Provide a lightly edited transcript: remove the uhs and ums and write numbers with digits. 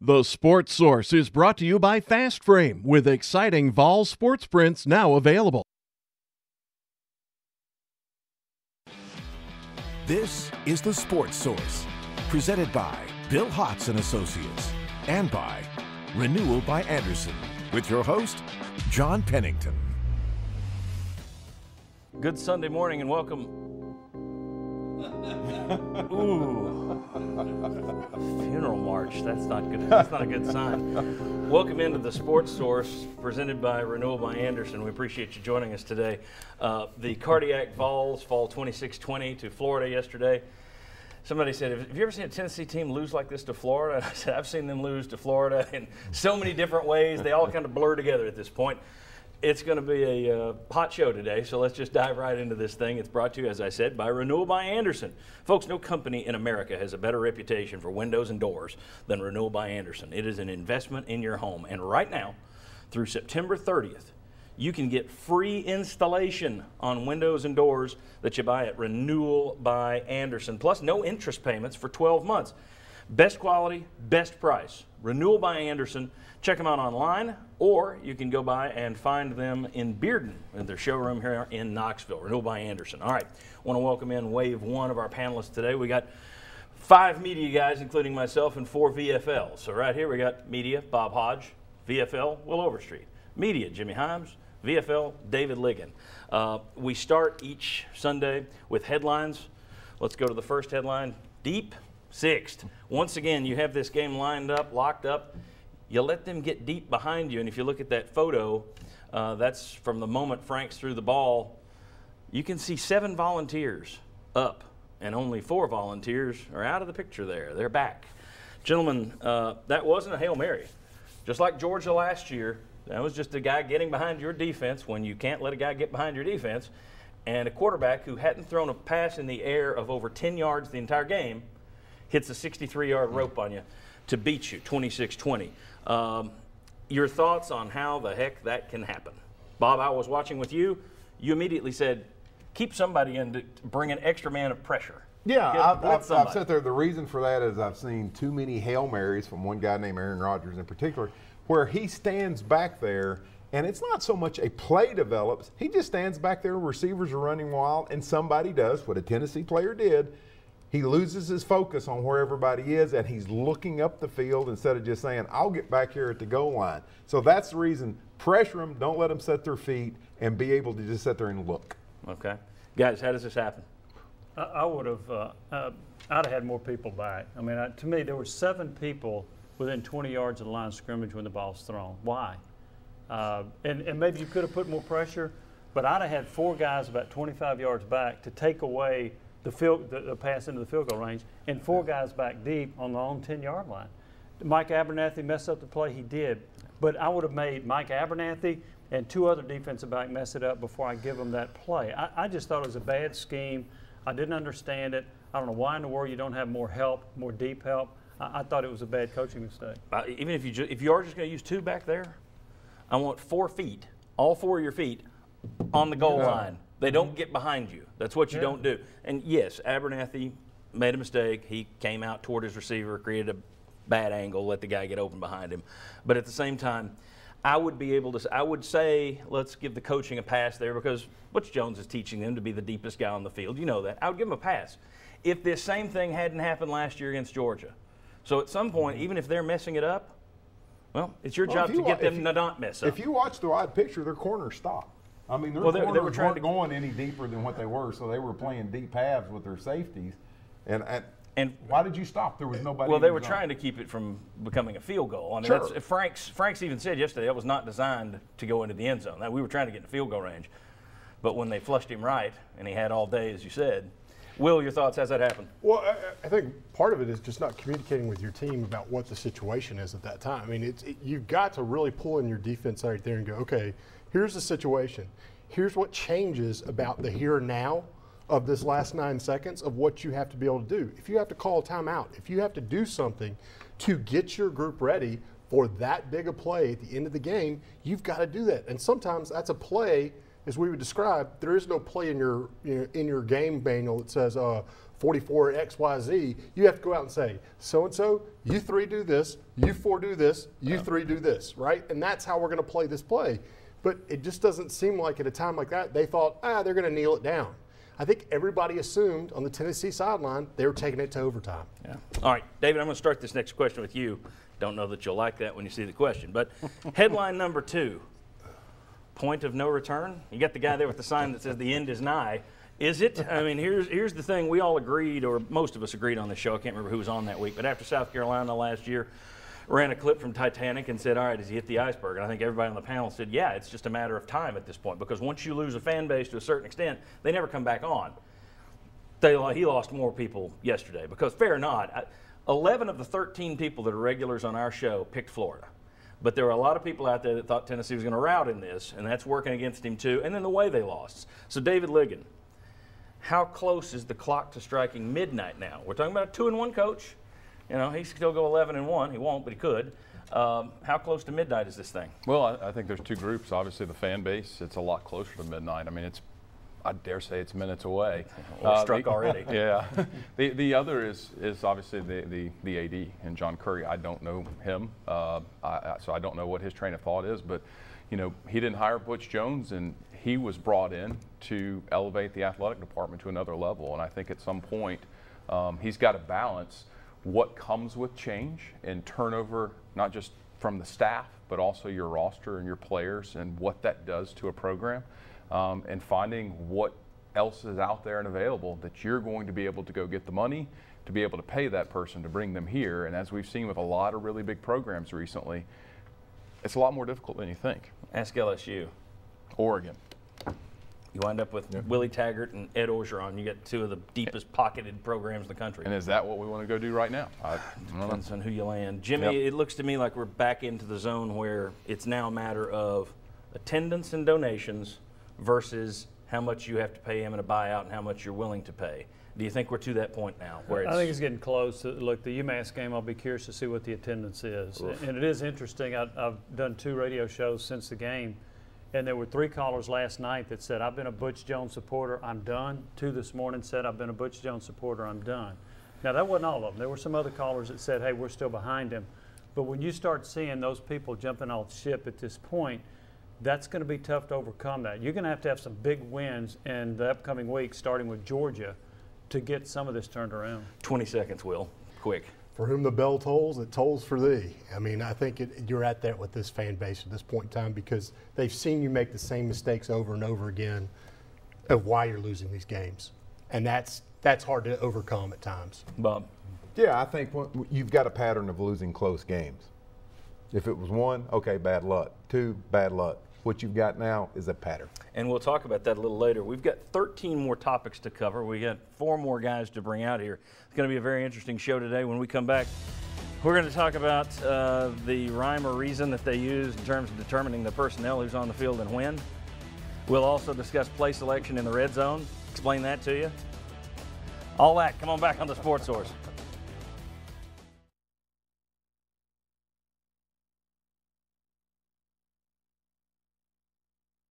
The Sports Source is brought to you by Fast Frame, with exciting Vol sports prints now available. This is The Sports Source, presented by Bill Hotz and Associates, and by Renewal by Andersen, with your host, John Pennington. Good Sunday morning and welcome. Ooh, funeral march. That's not good. That's not a good sign. Welcome into the Sports Source, presented by Renewal by Andersen. We appreciate you joining us today. The Cardiac Vols fall 26-20 to Florida yesterday. Somebody said, have you ever seen a Tennessee team lose like this to Florida? And I said, I've seen them lose to Florida in so many different ways. They all kind of blur together at this point. It's going to be a hot show today, so let's just dive right into this thing. It's brought to you, as I said, by Renewal by Andersen. Folks, no company in America has a better reputation for windows and doors than Renewal by Andersen. It is an investment in your home. And right now, through September 30th, you can get free installation on windows and doors that you buy at Renewal by Andersen, plus no interest payments for 12 months. Best quality, best price. Renewal by Andersen. Check them out online, or you can go by and find them in Bearden at their showroom here in Knoxville. Renewal by Andersen. All right, want to welcome in wave one of our panelists today. We got 5 media guys, including myself, and 4 VFLs. So right here we got media, Bob Hodge, VFL, Will Overstreet. Media, Jimmy Himes, VFL, David Ligon. We start each Sunday with headlines. Let's go to the first headline. Deep sixth. Once again, you have this game lined up, locked up. You let them get deep behind you, and if you look at that photo, that's from the moment Franks threw the ball. You can see 7 volunteers up, and only 4 volunteers are out of the picture there. They're back. Gentlemen, that wasn't a Hail Mary. Just like Georgia last year, that was just a guy getting behind your defense when you can't let a guy get behind your defense, and a quarterback who hadn't thrown a pass in the air of over 10 yards the entire game hits a 63-yard rope on you to beat you, 26-20. Your thoughts on how the heck that can happen? Bob, I was watching with you. You immediately said, keep somebody in to bring an extra man of pressure. Yeah, I've sat there. The reason for that is I've seen too many Hail Marys from one guy named Aaron Rodgers in particular, where he stands back there, and it's not so much a play develops. He just stands back there, receivers are running wild, and somebody does what a Tennessee player did. He loses his focus on where everybody is, and he's looking up the field instead of just saying, I'll get back here at the goal line. So that's the reason. Pressure them, don't let them set their feet, and be able to just sit there and look. Okay. Guys, how does this happen? I would have, I'd have had more people back. I mean, to me, there were 7 people within 20 yards of the line of scrimmage when the ball's thrown. Why? And maybe you could have put more pressure, but I'd have had 4 guys about 25 yards back to take away the pass into the field goal range, and 4 guys back deep on the own 10-yard line. Mike Abernathy messed up the play, he did, but I would have made Mike Abernathy and 2 other defensive back mess it up before I give them that play. I just thought it was a bad scheme. I didn't understand it. I don't know why in the world you don't have more help, more deep help. I thought it was a bad coaching mistake. Even if you are just going to use 2 back there, I want 4 feet, all 4 of your feet on the goal line. They don't get behind you. That's what you don't do. And yes, Abernathy made a mistake. He came out toward his receiver, created a bad angle, let the guy get open behind him. But at the same time, I would say let's give the coaching a pass there, because Butch Jones is teaching them to be the deepest guy on the field. You know that. I would give them a pass. If this same thing hadn't happened last year against Georgia. So at some point, even if they're messing it up, well, it's your job to get them to not mess up. If you watch the wide picture, their corners stop. I mean, their corners weren't going any deeper than what they were, so they were playing deep halves with their safeties. And why did you stop? There was nobody. Well, they were trying to keep it from becoming a field goal. I mean, sure. Franks even said yesterday that was not designed to go into the end zone. Now, we were trying to get in field goal range, but when they flushed him right, and he had all day, as you said. Will, your thoughts? How's that happen? Well, I think part of it is just not communicating with your team about what the situation is at that time. I mean, you've got to really pull in your defense out there and go, okay, here's the situation. Here's what changes about the here and now of this last 9 seconds of what you have to be able to do. If you have to call a timeout, if you have to do something to get your group ready for that big a play at the end of the game, you've got to do that. And sometimes that's a play, as we would describe, there is no play in your game manual that says, 44 XYZ, you have to go out and say, so-and-so, you 3 do this, you 4 do this, you 3 do this, right? And that's how we're going to play this play. But it just doesn't seem like at a time like that, they thought, they're going to kneel it down. I think everybody assumed on the Tennessee sideline they were taking it to overtime. Yeah. All right, David, I'm going to start this next question with you. Don't know that you'll like that when you see the question. But headline number 2, point of no return. You got the guy there with the sign that says the end is nigh. Is it? I mean, here's the thing. We all agreed, or most of us agreed on the show. I can't remember who was on that week. But after South Carolina last year, ran a clip from Titanic and said, all right, has he hit the iceberg? And I think everybody on the panel said, yeah, it's just a matter of time at this point, because once you lose a fan base to a certain extent, they never come back on. He lost more people yesterday, because fair or not, 11 of the 13 people that are regulars on our show picked Florida. But there were a lot of people out there that thought Tennessee was going to rout in this, and that's working against him too, and then the way they lost. So David Ligon, how close is the clock to striking midnight now? We're talking about a 2-1 coach. You know, he could still go 11-1. He won't, but he could. How close to midnight is this thing? Well, I think there's 2 groups. Obviously, the fan base, it's a lot closer to midnight. I mean, I dare say it's minutes away. We're struck already. Yeah. The other is obviously the AD and John Currie. I don't know him, so I don't know what his train of thought is. But, you know, he didn't hire Butch Jones, and he was brought in to elevate the athletic department to another level. And I think at some point he's got to balance what comes with change and turnover, not just from the staff, but also your roster and your players and what that does to a program, and finding what else is out there and available that you're going to be able to go get the money to be able to pay that person to bring them here. And as we've seen with a lot of really big programs recently, it's a lot more difficult than you think. Ask LSU. Oregon. You wind up with Willie Taggart and Ed Orgeron. You get 2 of the deepest pocketed programs in the country. And is that what we want to go do right now? Depends on who you land. Jimmy, It looks to me like we're back into the zone where it's now a matter of attendance and donations versus how much you have to pay him in a buyout and how much you're willing to pay. Do you think we're to that point now? Where I think it's getting close. Look, the UMass game, I'll be curious to see what the attendance is. Oof. And it is interesting. I've done 2 radio shows since the game. And there were 3 callers last night that said, I've been a Butch Jones supporter, I'm done. 2 this morning said, I've been a Butch Jones supporter, I'm done. Now, that wasn't all of them. There were some other callers that said, hey, we're still behind him. But when you start seeing those people jumping off ship at this point, that's going to be tough to overcome that. You're going to have some big wins in the upcoming week, starting with Georgia, to get some of this turned around. 20 seconds, Will. Quick. For whom the bell tolls, it tolls for thee. I mean, I think you're at that with this fan base at this point in time, because they've seen you make the same mistakes over and over again of why you're losing these games. And that's hard to overcome at times. Bob? Yeah, I think you've got a pattern of losing close games. If it was 1, okay, bad luck. 2, bad luck. What you've got now is a pattern. And we'll talk about that a little later. We've got 13 more topics to cover. We got 4 more guys to bring out here. It's going to be a very interesting show today. When we come back, we're going to talk about the rhyme or reason that they use in terms of determining the personnel who's on the field and when. We'll also discuss play selection in the red zone. Explain that to you. All that. Come on back on the Sports Source.